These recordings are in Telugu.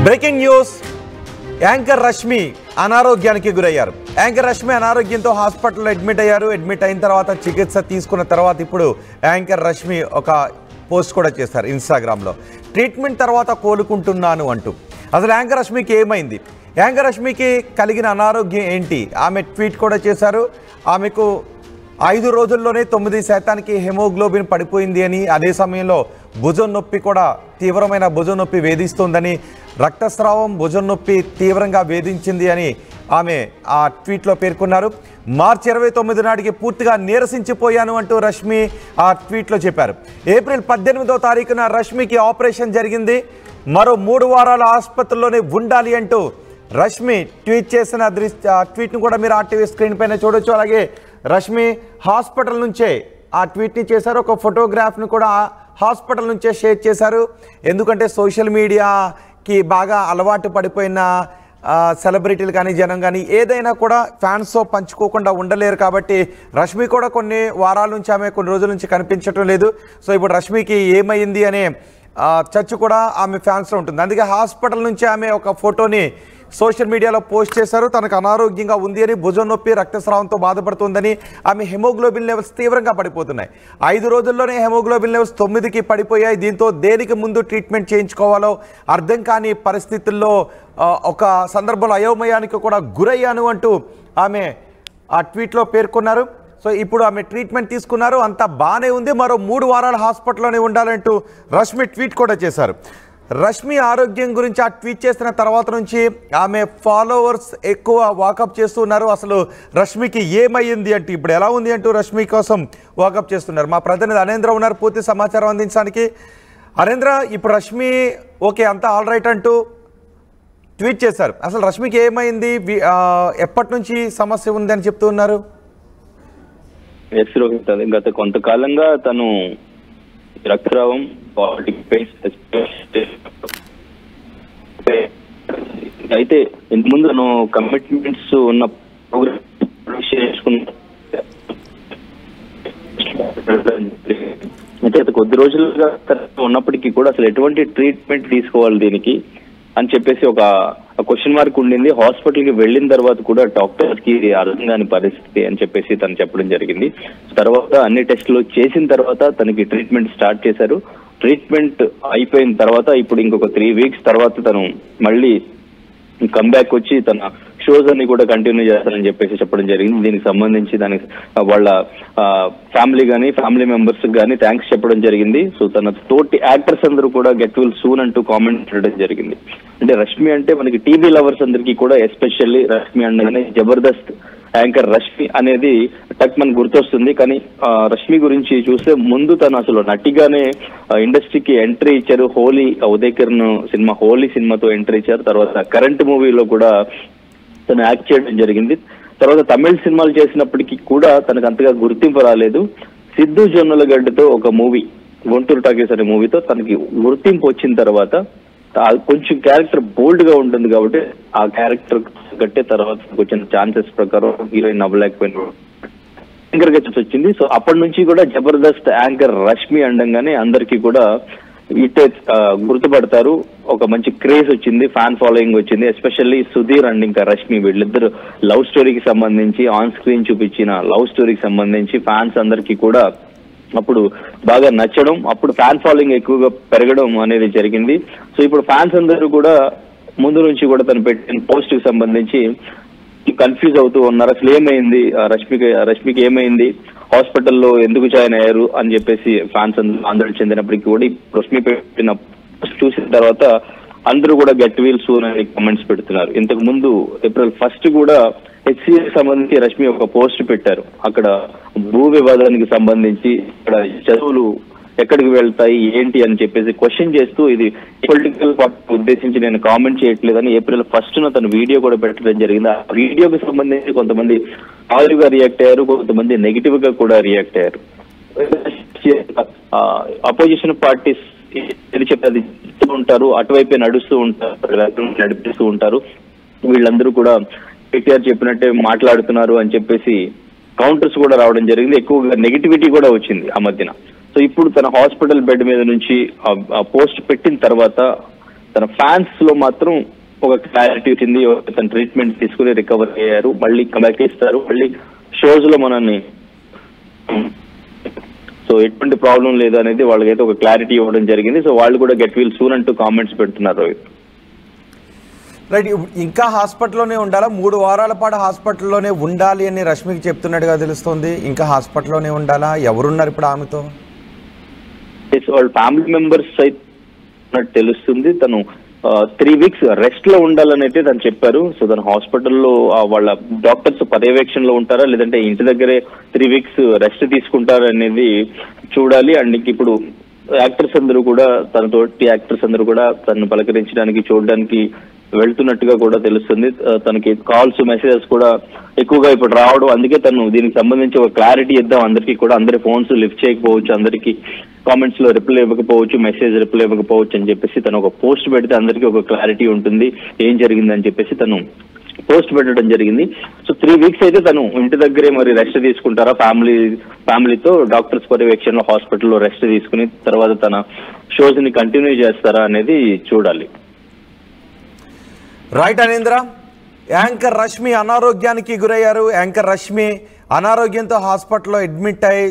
బ్రేకింగ్ న్యూస్, యాంకర్ రష్మి అనారోగ్యానికి గురయ్యారు. యాంకర్ రష్మి అనారోగ్యంతో హాస్పిటల్లో అడ్మిట్ అయ్యారు. అడ్మిట్ అయిన తర్వాత చికిత్స తీసుకున్న తర్వాత ఇప్పుడు యాంకర్ రష్మి ఒక పోస్ట్ కూడా చేశారు ఇన్స్టాగ్రామ్లో. ట్రీట్మెంట్ తర్వాత కోలుకుంటున్నాను అంటూ. అసలు యాంకర్ రష్మికి ఏమైంది, యాంకర్ రష్మికి కలిగిన అనారోగ్యం ఏంటి? ఆమె ట్వీట్ కూడా చేశారు. ఆమెకు 5 రోజుల్లోనే 9% హెమోగ్లోబిన్ పడిపోయింది అని, అదే సమయంలో భుజం నొప్పి కూడా తీవ్రమైన భుజం నొప్పి వేధిస్తోందని, రక్తస్రావం భుజం నొప్పి తీవ్రంగా వేధించింది అని ఆమె ఆ ట్వీట్లో పేర్కొన్నారు. మార్చి 29 నాటికి పూర్తిగా నీరసించిపోయాను అంటూ రష్మి ఆ ట్వీట్లో చెప్పారు. ఏప్రిల్ 18వ తారీఖున రష్మికి ఆపరేషన్ జరిగింది. మరో 3 వారాల ఆసుపత్రిలోనే ఉండాలి అంటూ రష్మి ట్వీట్ చేసిన ట్వీట్ను కూడా మీరు ఆర్టీవీ స్క్రీన్ పైన చూడొచ్చు. అలాగే రష్మి హాస్పిటల్ నుంచే ఆ ట్వీట్ని చేశారు. ఒక ఫోటోగ్రాఫ్ను కూడా హాస్పిటల్ నుంచే షేర్ చేశారు. ఎందుకంటే సోషల్ మీడియాకి బాగా అలవాటు పడిపోయిన సెలబ్రిటీలు కానీ జనం కానీ ఏదైనా కూడా ఫ్యాన్స్తో పంచుకోకుండా ఉండలేరు. కాబట్టి రష్మి కూడా కొన్ని వారాల నుంచి, ఆమె కొన్ని రోజుల నుంచి కనిపించడం లేదు. సో ఇప్పుడు రష్మికి ఏమైంది అనే చర్చ కూడా ఆమె ఫ్యాన్స్లో ఉంటుంది. అందుకే హాస్పిటల్ నుంచి ఆమె ఒక ఫోటోని సోషల్ మీడియాలో పోస్ట్ చేశారు. తనకు అనారోగ్యంగా ఉంది అని, భుజం నొప్పి రక్తస్రావంతో బాధపడుతుందని, ఆమె హెమోగ్లోబిన్ లెవెల్స్ తీవ్రంగా పడిపోతున్నాయి. 5 రోజుల్లోనే హెమోగ్లోబిన్ లెవెల్స్ 9కి పడిపోయాయి. దీంతో దేనికి ముందు ట్రీట్మెంట్ చేయించుకోవాలో అర్థం కాని పరిస్థితుల్లో ఒక సందర్భంలో అయోమయానికి కూడా గురయ్యాను అంటూ ఆమె ఆ ట్వీట్లో పేర్కొన్నారు. సో ఇప్పుడు ఆమె ట్రీట్మెంట్ తీసుకున్నారు, అంతా బాగానే ఉంది. మరో 3 వారాలు హాస్పిటల్లోనే ఉండాలంటూ రష్మి ట్వీట్ కూడా చేశారు. రష్మి ఆరోగ్యం గురించి ఆ ట్వీట్ చేసిన తర్వాత నుంచి ఆమె ఫాలోవర్స్ ఎక్కువ వాకప్ చేస్తున్నారు. అసలు రష్మికి ఏమయ్యింది అంటే, ఇప్పుడు ఎలా ఉంది అంటూ రష్మి కోసం వాకప్ చేస్తున్నారు. మా ప్రతినిధి అనేంద్ర ఉన్నారు పూర్తి సమాచారం అందించడానికి. అనేంద్ర, ఇప్పుడు రష్మి ఓకే అంతా ఆల్ రైట్ అంటూ ట్వీట్ చేశారు. అసలు రష్మికి ఏమైంది, ఎప్పటి నుంచి సమస్య ఉంది అని చెప్తూ ఉన్నారు? గత కొంతకాలంగా తను రక్తస్రావం, అయితే ఇంతకుముందు తను కమిట్మెంట్స్ ఉన్న అయితే కొద్ది రోజులుగా ఉన్నప్పటికీ కూడా అసలు ఎటువంటి ట్రీట్మెంట్ తీసుకోవాలి దీనికి అని చెప్పేసి ఒక క్వశ్చన్ మార్క్ ఉండింది. హాస్పిటల్కి వెళ్ళిన తర్వాత కూడా డాక్టర్స్ కి అర్థం కాని పరిస్థితి అని చెప్పేసి తను చెప్పడం జరిగింది. తర్వాత అన్ని టెస్టులు చేసిన తర్వాత తనకి ట్రీట్మెంట్ స్టార్ట్ చేశారు. ట్రీట్మెంట్ అయిపోయిన తర్వాత ఇప్పుడు ఇంకొక 3 వీక్స్ తర్వాత తను మళ్ళీ కమ్బ్యాక్ వచ్చి తన షోస్ అన్ని కూడా కంటిన్యూ చేస్తారని చెప్పేసి చెప్పడం జరిగింది. దీనికి సంబంధించి దానికి వాళ్ళ ఫ్యామిలీ మెంబర్స్ కానీ థ్యాంక్స్ చెప్పడం జరిగింది. సో తన తోటి యాక్టర్స్ అందరూ కూడా గెట్ విల్ సూన్ అంటూ కామెంట్ చేయడం జరిగింది. అంటే రష్మి అంటే మనకి టీవీ లవర్స్ అందరికీ కూడా ఎస్పెషల్లీ రష్మి అనగానే జబర్దస్త్ యాంకర్ రష్మి అనేది టక్ మనకు గుర్తొస్తుంది. కానీ రష్మి గురించి చూస్తే ముందు తను అసలు నటిగానే ఇండస్ట్రీకి ఎంట్రీ ఇచ్చారు. ఉదయకిరణ్ సినిమా హోలీ సినిమాతో ఎంట్రీ ఇచ్చారు. తర్వాత కరెంట్ మూవీలో కూడా తను యాక్ట్ చేయడం జరిగింది. తర్వాత తమిళ సినిమాలు చేసినప్పటికీ కూడా తనకు అంతగా గుర్తింపు రాలేదు. సిద్ధు జొన్నలగడ్డతో ఒక మూవీ, గుంటూరు టాకీస్ అనే మూవీతో తనకి గుర్తింపు వచ్చిన తర్వాత కొంచెం క్యారెక్టర్ బోల్డ్ గా ఉంటుంది కాబట్టి ఆ క్యారెక్టర్ కట్టే తర్వాత వచ్చిన ఛాన్సెస్ ప్రకారం హీరోయిన్ అవ్వలేకపోయిన యాంకర్ గా వచ్చింది. సో అప్పటి నుంచి కూడా జబర్దస్త్ యాంకర్ రష్మి అండంగానే అందరికీ కూడా ఇట్టే గుర్తుపడతారు. ఒక మంచి క్రేజ్ వచ్చింది, ఫ్యాన్ ఫాలోయింగ్ వచ్చింది. ఎస్పెషల్లీ సుధీర్ అండ్ ఇంకా రష్మి వీళ్ళిద్దరు లవ్ స్టోరీకి సంబంధించి ఆన్ స్క్రీన్ చూపించిన లవ్ స్టోరీకి సంబంధించి ఫ్యాన్స్ అందరికీ కూడా అప్పుడు బాగా నచ్చడం, అప్పుడు ఫ్యాన్ ఫాలోయింగ్ ఎక్కువగా పెరగడం అనేది జరిగింది. సో ఇప్పుడు ఫ్యాన్స్ అందరూ కూడా ముందు నుంచి కూడా తను పెట్టిన పోస్ట్ కి సంబంధించి కన్ఫ్యూజ్ అవుతూ ఉన్నారు. అసలు ఏమైంది రష్మికి ఏమైంది, హాస్పిటల్లో ఎందుకు జాయిన్ అయ్యారు అని చెప్పేసి ఫ్యాన్స్ అందరూ ఆందోళన చెందినప్పటికీ కూడా రష్మి పెట్టిన పోస్ట్ చూసిన తర్వాత అందరూ కూడా గెట్ విల్ సూన్ అని కామెంట్స్ పెడుతున్నారు. ఇంతకు ముందు ఏప్రిల్ 1 కూడా HCA సంబంధించి రష్మి ఒక పోస్ట్ పెట్టారు. అక్కడ భూ వివాదానికి సంబంధించి ఇక్కడ చదువులు ఎక్కడికి వెళ్తాయి ఏంటి అని చెప్పేసి క్వశ్చన్ చేస్తూ, ఇది పొలిటికల్ పార్టీ ఉద్దేశించి నేను కామెంట్ చేయట్లేదని ఏప్రిల్ 1న తను వీడియో కూడా పెట్టడం జరిగింది. ఆ వీడియోకి సంబంధించి కొంతమంది పాజిటివ్ గా రియాక్ట్ అయ్యారు, కొంతమంది నెగిటివ్ గా కూడా రియాక్ట్ అయ్యారు. అపోజిషన్ పార్టీస్ చెప్పేది ఉంటారు, అటువైపే నడుస్తూ ఉంటారు, వీళ్ళందరూ కూడా కేటీఆర్ చెప్పినట్టే మాట్లాడుతున్నారు అని చెప్పేసి కౌంటర్స్ కూడా రావడం జరిగింది. ఎక్కువగా నెగిటివిటీ కూడా వచ్చింది ఆ మధ్యన. సో ఇప్పుడు తన హాస్పిటల్ బెడ్ మీద నుంచి ఆ పోస్ట్ పెట్టిన తర్వాత తన ఫ్యాన్స్ లో మాత్రం ఒక క్లారిటీ వచ్చింది. తన ట్రీట్మెంట్ తీసుకుని రికవర్ అయ్యారు, మళ్ళీ కమ్బ్యాక్ ఇస్తారు, మళ్ళీ షోస్ లో మనల్ని సో ఎటువంటి ప్రాబ్లం లేదు అనేది వాళ్ళకైతే ఒక క్లారిటీ ఇవ్వడం జరిగింది. సో వాళ్ళు కూడా గెట్ వీల్ సూన్ అంటూ కామెంట్స్ పెడుతున్నారు రోహిత్. రైట్, ఇంకా హాస్పిటల్లోనే ఉండాలా? 3 వారాల పాటు హాస్పిటల్లోనే ఉండాలి అని రష్మికి చెప్తున్నట్టుగా తెలుస్తుంది. ఇంకా హాస్పిటల్లోనే ఉండాలా? ఎవరున్నారు ఇప్పుడు ఆమెతో? వాళ్ళ ఫ్యామిలీ మెంబర్స్ అయితే తెలుస్తుంది. తను 3 వీక్స్ రెస్ట్ లో ఉండాలని అయితే తను చెప్పారు. సో తను హాస్పిటల్లో వాళ్ళ డాక్టర్స్ పర్యవేక్షణలో ఉంటారా లేదంటే ఇంటి దగ్గరే 3 వీక్స్ రెస్ట్ తీసుకుంటారా అనేది చూడాలి. అండ్ ఇప్పుడు యాక్టర్స్ అందరూ కూడా తనతోటి యాక్టర్స్ అందరూ కూడా తనను పలకరించడానికి చూడడానికి వెళ్తున్నట్టుగా కూడా తెలుస్తుంది. తనకి కాల్స్ మెసేజెస్ కూడా ఎక్కువగా ఇప్పుడు రావడం, అందుకే తను దీనికి సంబంధించి ఒక క్లారిటీ ఇద్దాం అందరికీ కూడా. అందరి ఫోన్స్ లిఫ్ట్ చేయకపోవచ్చు, అందరికి కామెంట్స్ లో రిప్లై ఇవ్వకపోవచ్చు, మెసేజ్ రిప్లై ఇవ్వకపోవచ్చు అని చెప్పేసి తను ఒక పోస్ట్ పెడితే అందరికీ ఒక క్లారిటీ ఉంటుంది ఏం జరిగిందని చెప్పేసి తను పోస్ట్ పెట్టడం జరిగింది. సో 3 వీక్స్ అయితే తను ఇంటి దగ్గరే మరి రెస్ట్ తీసుకుంటారా, ఫ్యామిలీతో డాక్టర్స్ పర్యవేక్షణలో హాస్పిటల్లో రెస్ట్ తీసుకుని తర్వాత తన షోస్ ని కంటిన్యూ చేస్తారా అనేది చూడాలి. రైట్ అనేంద్ర, యాంకర్ రష్మి అనారోగ్యానికి గురయ్యారు. యాంకర్ రష్మి అనారోగ్యంతో హాస్పిటల్లో అడ్మిట్ అయ్యి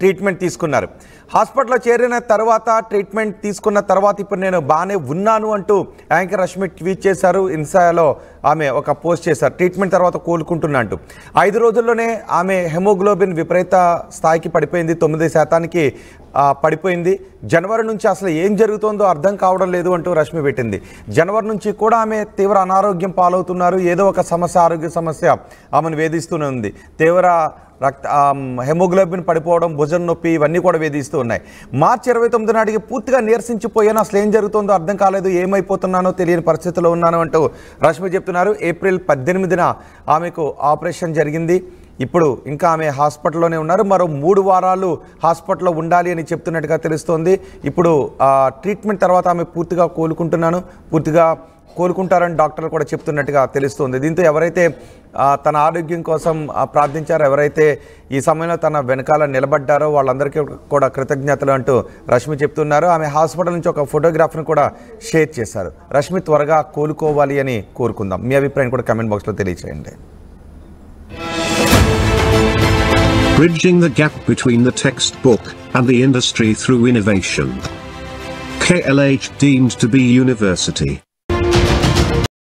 ట్రీట్మెంట్ తీసుకున్నారు. హాస్పిటల్లో చేరిన తర్వాత ట్రీట్మెంట్ తీసుకున్న తర్వాత ఇప్పుడు నేను బాగానే ఉన్నాను అంటూ యాంకర్ రష్మి ట్వీట్ చేశారు. ఇన్స్టాలో ఆమె ఒక పోస్ట్ చేశారు, ట్రీట్మెంట్ తర్వాత కోలుకుంటున్నా అంటూ. 5 రోజుల్లోనే ఆమె హెమోగ్లోబిన్ విపరీత స్థాయికి పడిపోయింది, 9% పడిపోయింది. జనవరి నుంచి అసలు ఏం జరుగుతుందో అర్థం కావడం లేదు అంటూ రష్మి పెట్టింది. జనవరి నుంచి కూడా ఆమె తీవ్ర అనారోగ్యం పాలవుతున్నారు. ఏదో ఒక సమస్య, ఆరోగ్య సమస్య ఆమెను వేధిస్తూనే ఉంది. తీవ్ర హెమోగ్లోబిన్ పడిపోవడం, భుజం నొప్పి ఇవన్నీ కూడా వేధిస్తూ ఉన్నాయి. మార్చి 29 నాటికి పూర్తిగా నీరసించిపోయాను, అసలు ఏం జరుగుతుందో అర్థం కాలేదు, ఏమైపోతున్నానో తెలియని పరిస్థితిలో ఉన్నాను అంటూ రష్మి చెప్తున్నారు. ఏప్రిల్ 18న ఆమెకు ఆపరేషన్ జరిగింది. ఇప్పుడు ఇంకా ఆమె హాస్పిటల్లోనే ఉన్నారు. మరో 3 వారాలు హాస్పిటల్లో ఉండాలి అని చెప్తున్నట్టుగా తెలుస్తోంది. ఇప్పుడు ట్రీట్మెంట్ తర్వాత ఆమె పూర్తిగా కోలుకుంటారని డాక్టర్లు కూడా చెప్తున్నట్టుగా తెలుస్తుంది. దీంతో ఎవరైతే తన ఆరోగ్యం కోసం ప్రార్థించారో, ఎవరైతే ఈ సమయంలో తన వెనకాల నిలబడ్డారో వాళ్ళందరికీ కూడా కృతజ్ఞతలు అంటూ రష్మి చెప్తున్నారు. ఆమె హాస్పిటల్ నుంచి ఒక ఫోటోగ్రాఫ్ను కూడా షేర్ చేశారు. రష్మి త్వరగా కోలుకోవాలి అని కోరుకుందాం. మీ అభిప్రాయం కూడా కామెంట్ బాక్స్లో తెలియచేయండి. Bridging the gap between the textbook and the industry through innovation. KLH deemed to be university.